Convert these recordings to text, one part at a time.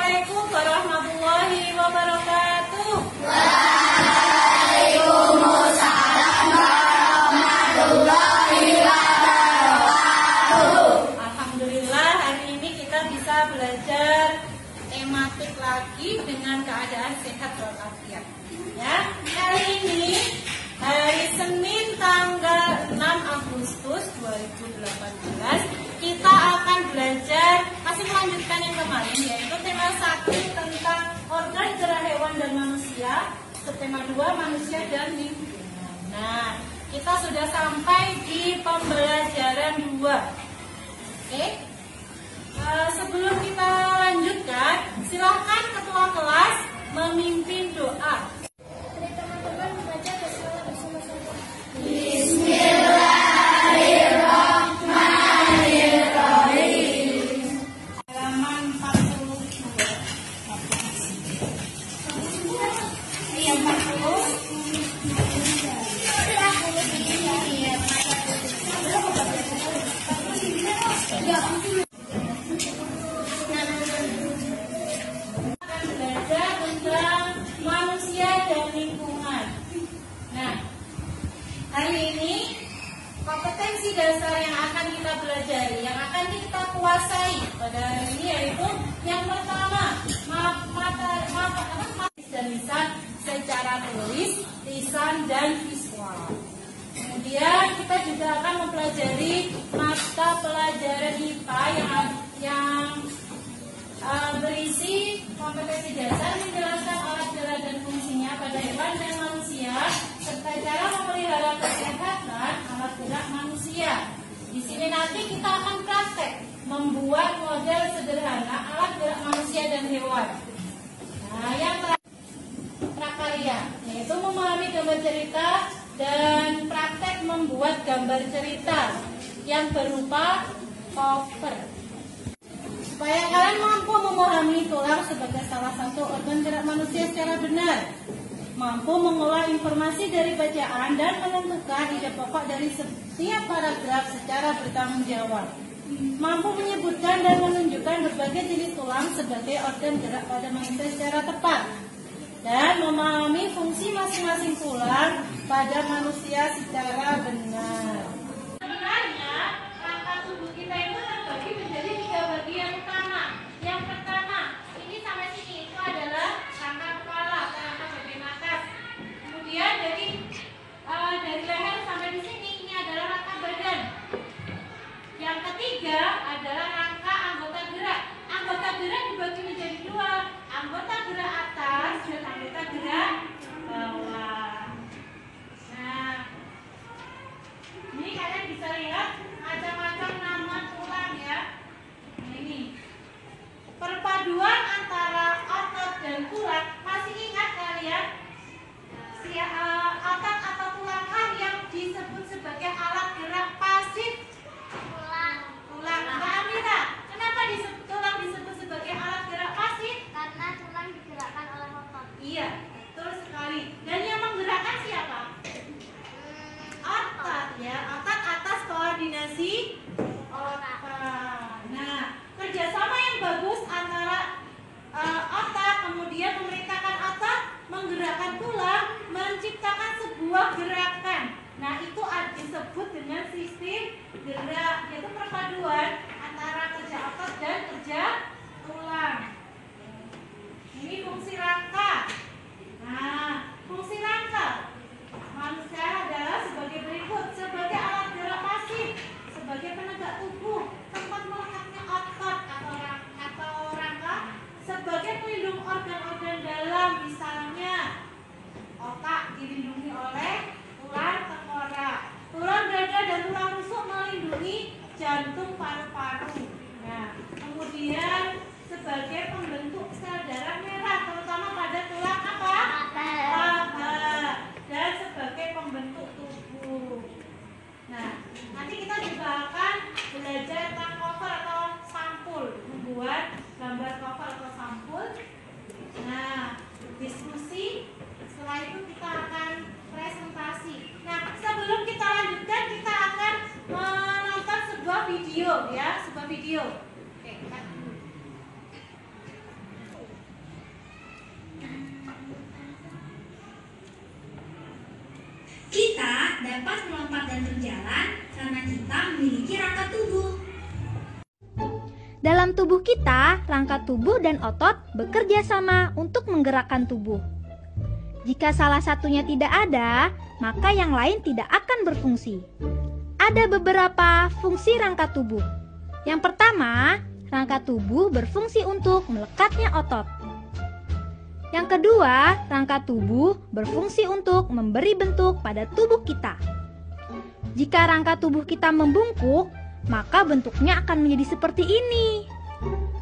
Assalamualaikum warahmatullahi wabarakatuh. Waalaikumsalam warahmatullahi wabarakatuh. Alhamdulillah, hari ini kita bisa belajar tematik lagi dengan keadaan sehat walafiat. Ya, hari ini hari Senin tanggal 6 Agustus 2018 kita akan belajar masih melanjutkan yang kemarin, yaitu tema 1 tentang organ gerak hewan dan manusia, tema 2 manusia dan lingkungan. Nah, kita sudah sampai di pembelajaran 2. Oke. Sebelum kita lanjutkan, silahkan ketua kelas memimpin doa. Teman-teman membaca basmalah bersama-sama. Halaman 42. Iya, 40. Akan belajar tentang manusia dan lingkungan. Nah, hari ini kompetensi dasar yang akan kita pelajari, yang akan kita kuasai pada hari ini yaitu yang pertama, dan lisan secara tulis, lisan dan visual. Kemudian kita juga akan mempelajari mata pelajaran IPA yang berisi kompetensi dasar menjelaskan alat gerak dan fungsinya pada hewan dan manusia serta cara memelihara kesehatan alat gerak manusia. Di sini nanti kita akan praktek membuat model sederhana alat gerak manusia dan hewan. Nah, yang prakarya yaitu memahami gambar cerita dan praktek membuat gambar cerita yang berupa cover. Supaya kalian mampu memahami tulang sebagai salah satu organ gerak manusia secara benar, mampu mengolah informasi dari bacaan dan menentukan ide pokok dari setiap paragraf secara bertanggung jawab, mampu menyebutkan dan menunjukkan berbagai jenis tulang sebagai organ gerak pada manusia secara tepat, dan memahami fungsi masing-masing tulang pada manusia secara benar. Sebenarnya rangka tubuh kita itu terbagi menjadi 3 bagian utama. Yang pertama, ini sampai sini itu adalah rangka kepala atau rangka bagian atas. Kemudian dari leher sampai di sini ini adalah rangka badan. Yang ketiga adalah rangka anggota gerak. Anggota gerak dibagi menjadi 2, anggota gerak atas dan anggota gerak bawah. Nah, ini kalian bisa lihat macam-macam nama tulang ya. Nah, ini perpaduan antara otot dan tulang. Masih ingat kalian otot atau tulang yang disebut sebagai alat gerak pasif? Tulang. Mbak Amira, kenapa tulang disebut sebagai alat gerak pasif? Karena tulang digerakkan oleh otot. Iya, betul sekali. Dan yang menggerakkan siapa? Otot ya, otot atas koordinasi otak. Nah, kerjasama yang bagus antara otak, kemudian memerintahkan otot menggerakkan tulang, menciptakan sebuah gerakan. Nah, itu disebut dengan sistem gerak, yaitu perpaduan antara kerja otot dan kerja tulang. Ini fungsi rangka. Nah, fungsi rangka manusia adalah sebagai berikut: sebagai alat gerak pasif, sebagai penegak tubuh, tempat melekatnya otot atau rangka, sebagai pelindung organ-organ dalam, misalnya otak dilindungi oleh tulang tengkorak, tulang dada dan tulang rusuk melindungi jantung, paru-paru. Nah, kemudian sebagai pembentuk sel darah merah, terutama pada tulang apa? Paha. Dan sebagai pembentuk tubuh. Nah, nanti kita juga akan belajar tentang cover atau sampul, membuat gambar cover atau sampul. Nah, diskusi. Setelah itu kita akan presentasi. Nah, sebelum kita lanjutkan, kita akan menonton sebuah video ya, sebuah video. Oke, kita dulu. dapat melompat dan berjalan karena kita memiliki rangka tubuh. Dalam tubuh kita, rangka tubuh dan otot bekerja sama untuk menggerakkan tubuh. Jika salah satunya tidak ada, maka yang lain tidak akan berfungsi. Ada beberapa fungsi rangka tubuh. Yang pertama, rangka tubuh berfungsi untuk melekatnya otot. Yang kedua, rangka tubuh berfungsi untuk memberi bentuk pada tubuh kita. Jika rangka tubuh kita membungkuk, maka bentuknya akan menjadi seperti ini.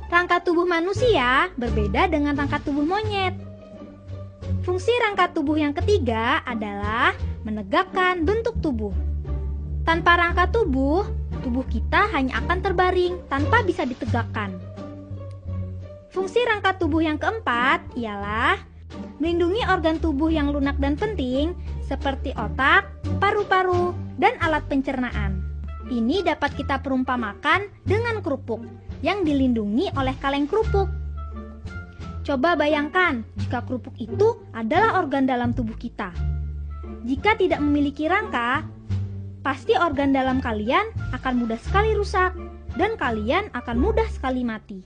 Rangka tubuh manusia berbeda dengan rangka tubuh monyet. Fungsi rangka tubuh yang ketiga adalah menegakkan bentuk tubuh. Tanpa rangka tubuh, tubuh kita hanya akan terbaring tanpa bisa ditegakkan. Fungsi rangka tubuh yang keempat ialah melindungi organ tubuh yang lunak dan penting seperti otak, paru-paru, dan alat pencernaan. Ini dapat kita perumpamakan dengan kerupuk yang dilindungi oleh kaleng kerupuk. Coba bayangkan jika kerupuk itu adalah organ dalam tubuh kita. Jika tidak memiliki rangka, pasti organ dalam kalian akan mudah sekali rusak dan kalian akan mudah sekali mati.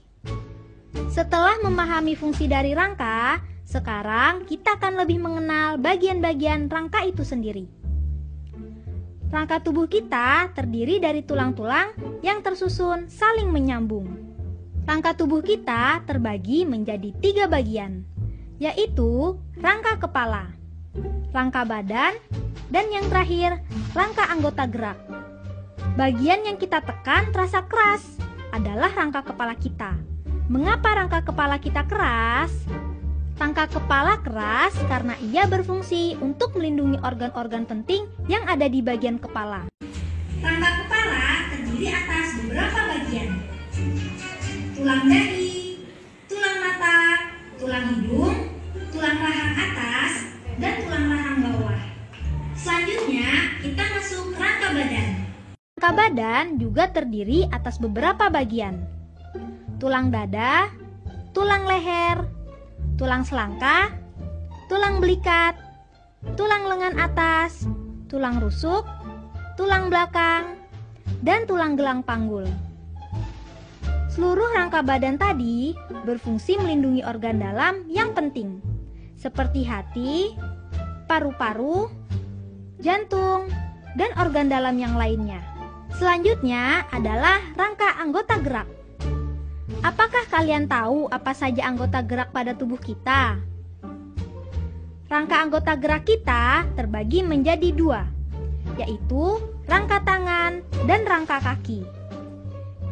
Setelah memahami fungsi dari rangka, sekarang kita akan lebih mengenal bagian-bagian rangka itu sendiri. Rangka tubuh kita terdiri dari tulang-tulang yang tersusun saling menyambung. Rangka tubuh kita terbagi menjadi 3 bagian, yaitu rangka kepala, rangka badan, dan yang terakhir, rangka anggota gerak. Bagian yang kita tekan terasa keras adalah rangka kepala kita. Mengapa rangka kepala kita keras? Rangka kepala keras karena ia berfungsi untuk melindungi organ-organ penting yang ada di bagian kepala. Rangka kepala terdiri atas beberapa bagian. Tulang dahi, tulang mata, tulang hidung, tulang rahang atas, dan tulang rahang bawah. Selanjutnya, kita masuk rangka badan. Rangka badan juga terdiri atas beberapa bagian. Tulang dada, tulang leher, tulang selangka, tulang belikat, tulang lengan atas, tulang rusuk, tulang belakang, dan tulang gelang panggul. Seluruh rangka badan tadi berfungsi melindungi organ dalam yang penting, seperti hati, paru-paru, jantung, dan organ dalam yang lainnya. Selanjutnya adalah rangka anggota gerak. Apakah kalian tahu apa saja anggota gerak pada tubuh kita? Rangka anggota gerak kita terbagi menjadi 2, yaitu rangka tangan dan rangka kaki.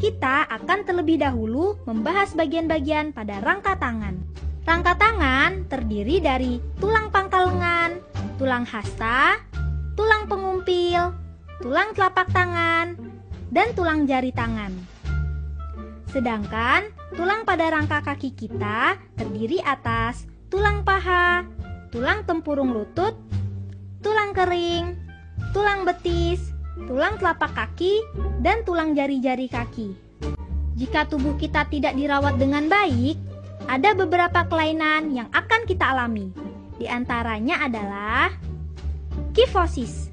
Kita akan terlebih dahulu membahas bagian-bagian pada rangka tangan. Rangka tangan terdiri dari tulang pangkal lengan, tulang hasta, tulang pengumpil, tulang telapak tangan, dan tulang jari tangan. Sedangkan tulang pada rangka kaki kita terdiri atas tulang paha, tulang tempurung lutut, tulang kering, tulang betis, tulang telapak kaki, dan tulang jari-jari kaki. Jika tubuh kita tidak dirawat dengan baik, ada beberapa kelainan yang akan kita alami. Di antaranya adalah kifosis.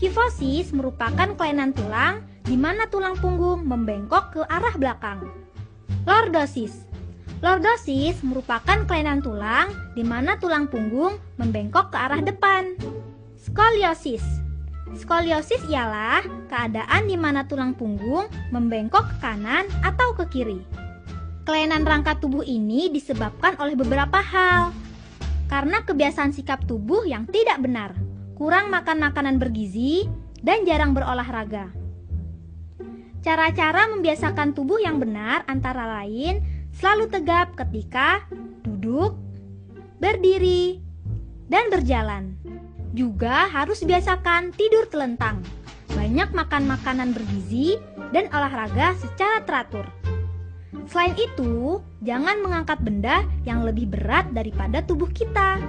Kifosis merupakan kelainan tulang di mana tulang punggung membengkok ke arah belakang. Lordosis. Lordosis merupakan kelainan tulang di mana tulang punggung membengkok ke arah depan. Skoliosis. Skoliosis ialah keadaan di mana tulang punggung membengkok ke kanan atau ke kiri. Kelainan rangka tubuh ini disebabkan oleh beberapa hal. Karena kebiasaan sikap tubuh yang tidak benar, kurang makan makanan bergizi, dan jarang berolahraga. Cara-cara membiasakan tubuh yang benar antara lain selalu tegap ketika duduk, berdiri, dan berjalan. Juga harus biasakan tidur telentang, banyak makan makanan bergizi, dan olahraga secara teratur. Selain itu, jangan mengangkat benda yang lebih berat daripada tubuh kita.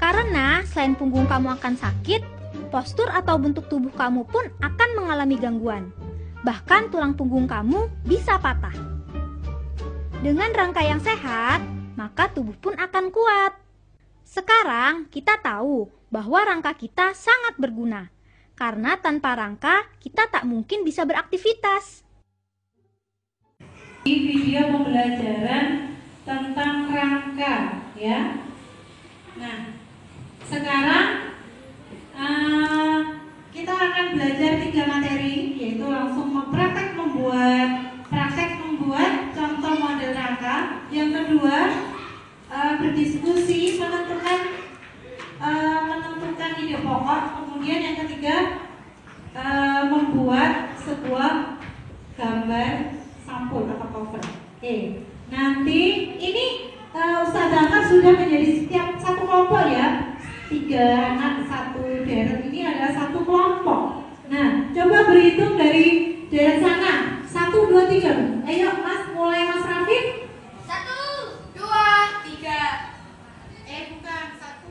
Karena selain punggung kamu akan sakit, postur atau bentuk tubuh kamu pun akan mengalami gangguan. Bahkan tulang punggung kamu bisa patah. Dengan rangka yang sehat, maka tubuh pun akan kuat. Sekarang kita tahu bahwa rangka kita sangat berguna. karena tanpa rangka kita tak mungkin bisa beraktivitas. Di video pembelajaran tentang rangka, ya. Nah, sekarang kita akan belajar 3 materi, yaitu langsung praktek membuat contoh model rangka. Yang kedua, berdiskusi menentukan ide pokok. Kemudian yang ketiga, membuat sebuah gambar sampul atau cover. Oke, nanti ini Ustazah Angkat sudah menjadi setiap satu kelompok, ya. 3 anak satu deret ini adalah satu kelompok. Nah, coba berhitung dari deret sana. 1, 2, 3. Ayo Mas, mulai Mas Rafif. 1, 2, 3. Bukan 1.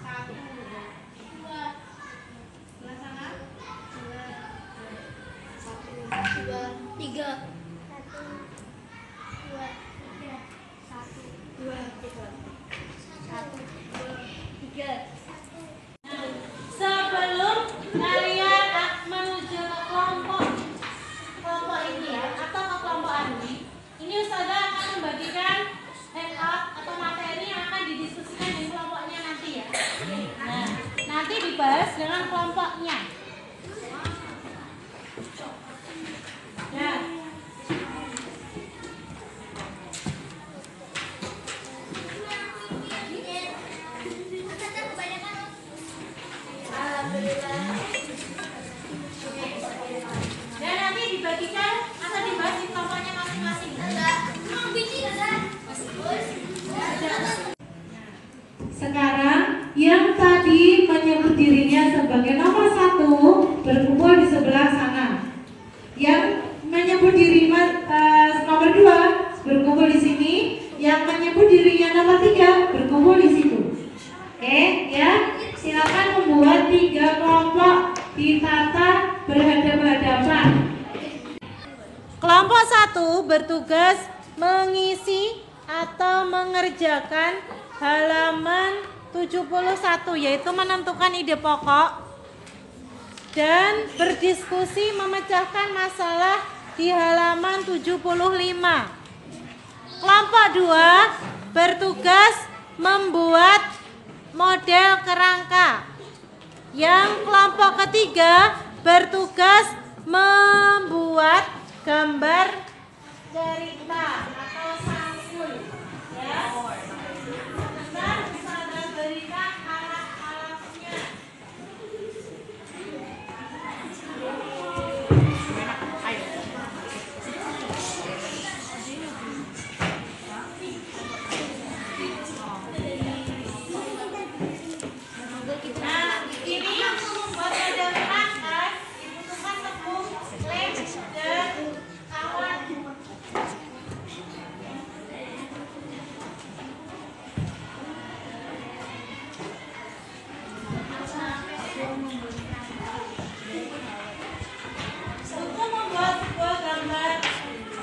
1. Sebelah sana. 3. Sebelum kalian menuju ke kelompok ini, ya, atau ke kelompok ini Ustazah akan membagikan handout atau materi yang akan didiskusikan di kelompoknya nanti, ya. Nah, nanti dibahas dengan kelompoknya. Ya. Dan nanti dibagikan atau dibahas di kelompoknya masing-masing. Sekarang yang tadi menyebut dirinya sebagai nomor 1 berkumpul di sebelah sana. Yang menyebut diri nomor 2 berkumpul di sini. Yang menyebut dirinya nomor 3 berkumpul di situ. Oke, ya. Silakan membuat 3 kelompok ditata berhadapan-hadapan. Kelompok 1 bertugas mengisi atau mengerjakan halaman 71, yaitu menentukan ide pokok dan berdiskusi memecahkan masalah di halaman 75. Kelompok 2 bertugas membuat model kerangka. Yang kelompok ketiga bertugas membuat gambar cerita atau sampul, ya. Sebentar, bisa Anda berikan alat-alatnya. Nah, ini untuk membuat model kerangka dibutuhkan tepung, lem, dan alat. Untuk membuat sebuah gambar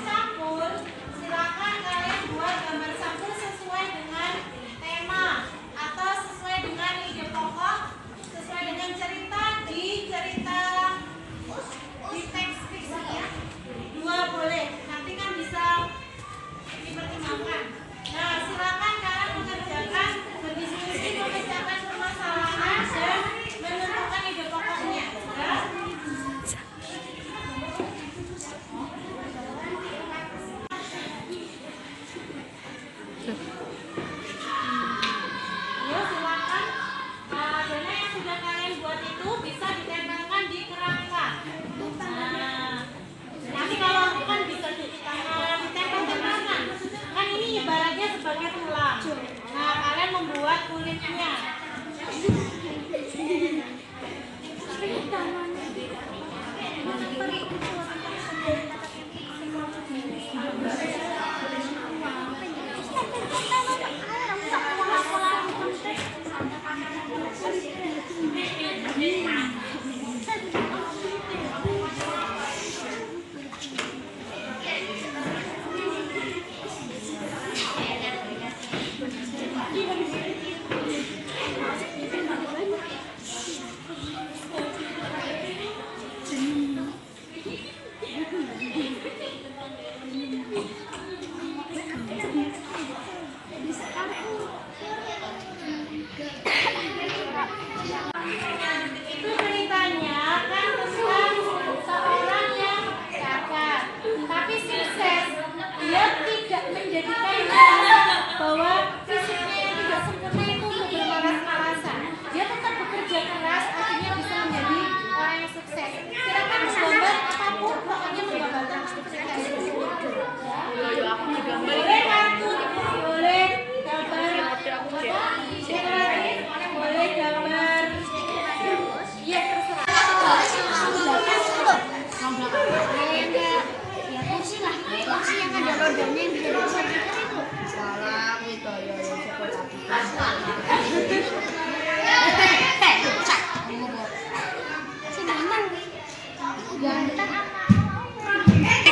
sampul, silakan kalian buat gambar sampul sesuai dengan tema atau sesuai dengan ide pokok, sesuai dengan cerita di teks fiksinya. 2 boleh, nanti kan bisa dipertimbangkan. Nah, silakan kalian mengerjakan berdiskusi, memecahkan permasalahan dan menentukan ide pokoknya, ya. Ayo silakan, zona yang sudah kalian buat itu bisa ditempelkan di kerangka. Nah, nanti kalau kan bisa ditempel-tempelkan. Kan ini ibaratnya sebagai tulang. Nah, kalian membuat kulitnya.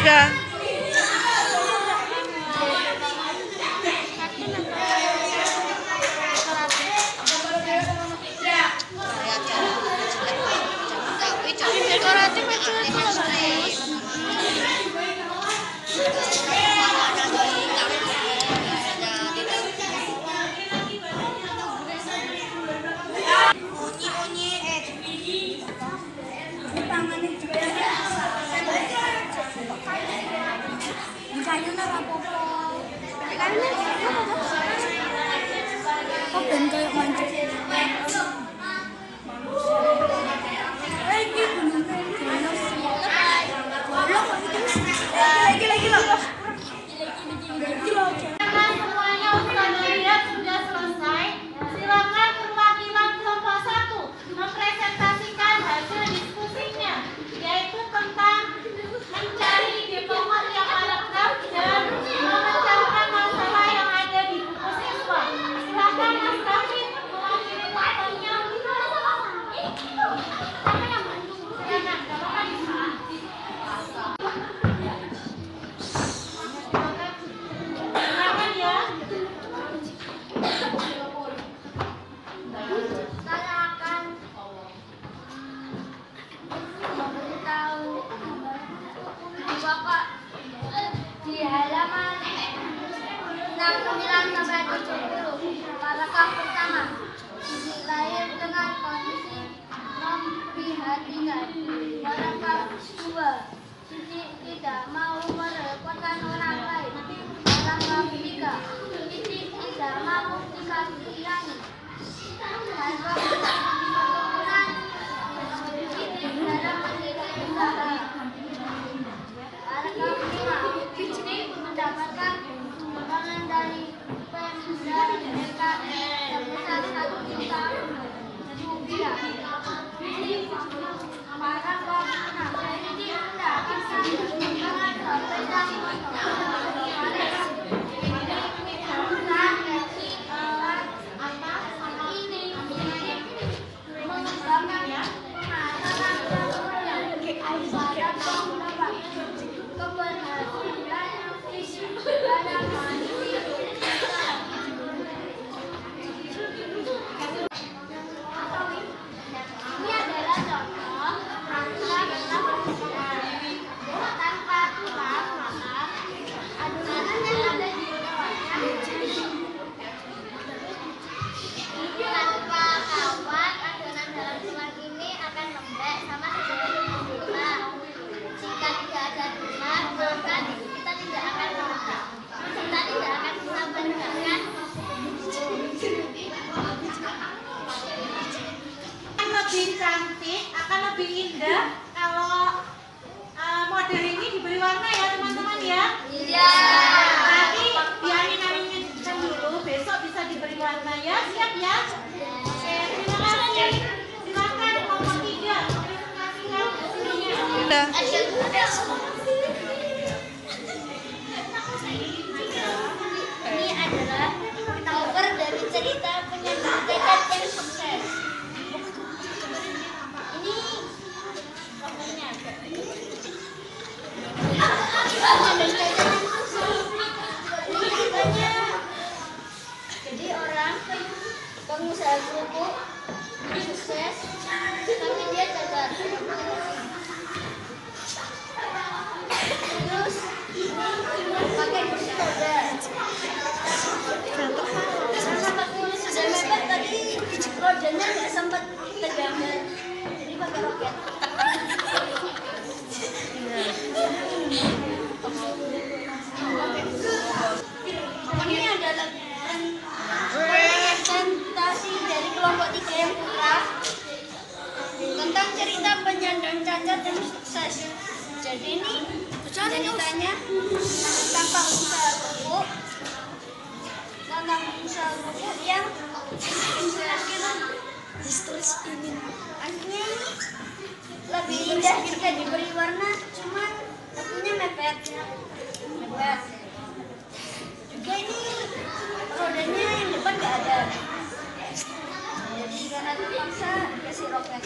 Sudah. Semuanya Ustaz lihat sudah selesai. Silakan perwakilan kelompok 1 mempresentasikan hasil diskusinya, yaitu tentang mencari diplomat yang akrab dan memecahkan masalah yang ada di buku siswa. Silakan Mas David mewakili kelompoknya. Silakan ya. Saya akan memberitahu bahwa di halaman 69 sampai 70 paragraf pertama lahir dengan kondisi memprihatinkan. Paragraf 2 Sisi tidak mau merepotkan orang lain. Paragraf 3 Sisi tidak mau dikasihangi. Paragraf 4 Sisi dalam mendidik usaha. Paragraf 5 Sisi mendapatkan sumbangan dari Pemda DKI sebesar Rp1.000.000. Paragraf 6 Sisi mendapatkan sumbangan sebesar Ini adalah contoh tanpa tulang, maka adonan yang ada di bawahnya tanpa kawat, adonan dalam tulang ini akan lembek sama seperti tulang. Jika tidak ada tulang, maka kita tidak akan menegak. Kita tidak akan bisa menegakkan. Akan lebih cantik, akan lebih indah kalau model ini diberi warna ya teman-teman ya. Iya. Nanti diamin-aminkan dulu, besok bisa diberi warna ya. Siap ya? Oke, terima kasih. Silakan kelompok 3 presentasikan hasilnya. Sudah. Ini adalah cover dari cerita penyandang cacat yang sukses. Ini covernya. Penyandang cacat yang sukses. Ini ceritanya. Jadi orang pengusaha kerupuk sukses, tapi dia cacat. Terus pakai kursi roda. Sudah mepet tadi rodanya nggak sempat tegang, jadi pakai roket. Ini adalah presentasi dari kelompok 3 yang putra tentang cerita penyandang cacat yang sukses. Jadi ini ceritanya tentang pengusaha kerupuk, yang akhirnya lebih indah jika diberi warna, cuman tentunya mepet. Juga ini rodanya yang depan nggak ada, jadi karena terpaksa dikasih roket.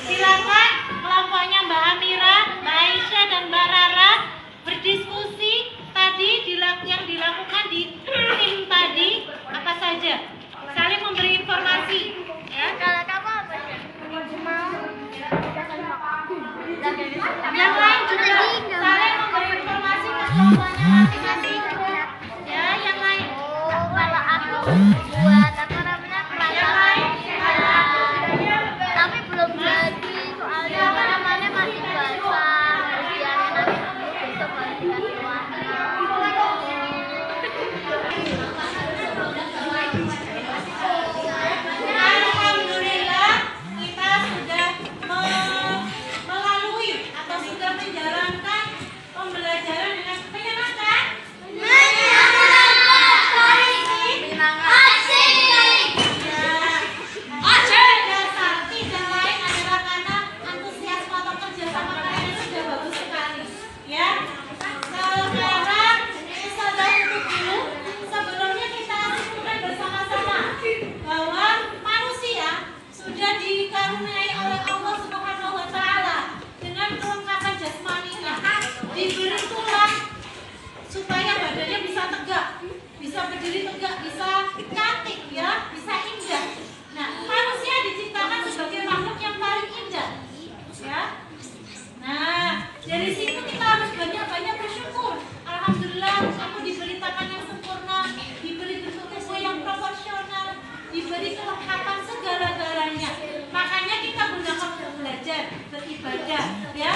Silakan kelompoknya Mbak Amira, Mbak Aisyah dan Mbak Rara berdiskusi tadi yang dilakukan di tim tadi apa saja. Saling memberi informasi. Ya. Kalau kamu apa? Yang lain juga saling memberi informasi ke kelompoknya masing-masing. Ya, yang lain. Oh, kalau aku buat apa namanya perasaan, tapi belum jadi soalnya apa namanya masih basah. Kemudian nanti besok baru dikasih warna. Alhamdulillah kita sudah melalui atau sudah menjalankan pembelajaran dengan menyenangkan. Dasar tidak lain adalah karena antusiasme atau kerjasama kalian sudah bagus sekali. Ya. Sekarang Ustazah tutup dulu. Sebelumnya kita simpulkan bersama-sama bahwa manusia sudah dikaruniai oleh Allah Subhanahu wa taala dengan kelengkapan jasmaninya, diberi tulang supaya badannya bisa tegak, bisa berdiri tegak, bisa cantik ya, bisa indah. Nah, manusia diciptakan sebagai makhluk yang paling indah. Ya. Nah, dari situ kita harus banyak-banyak bersyukur. Alhamdulillah, aku diberi tangan yang sempurna, diberi bentuk tubuh yang proporsional, diberi kelengkapan segala-galanya. Makanya kita gunakan untuk belajar, beribadah, ya.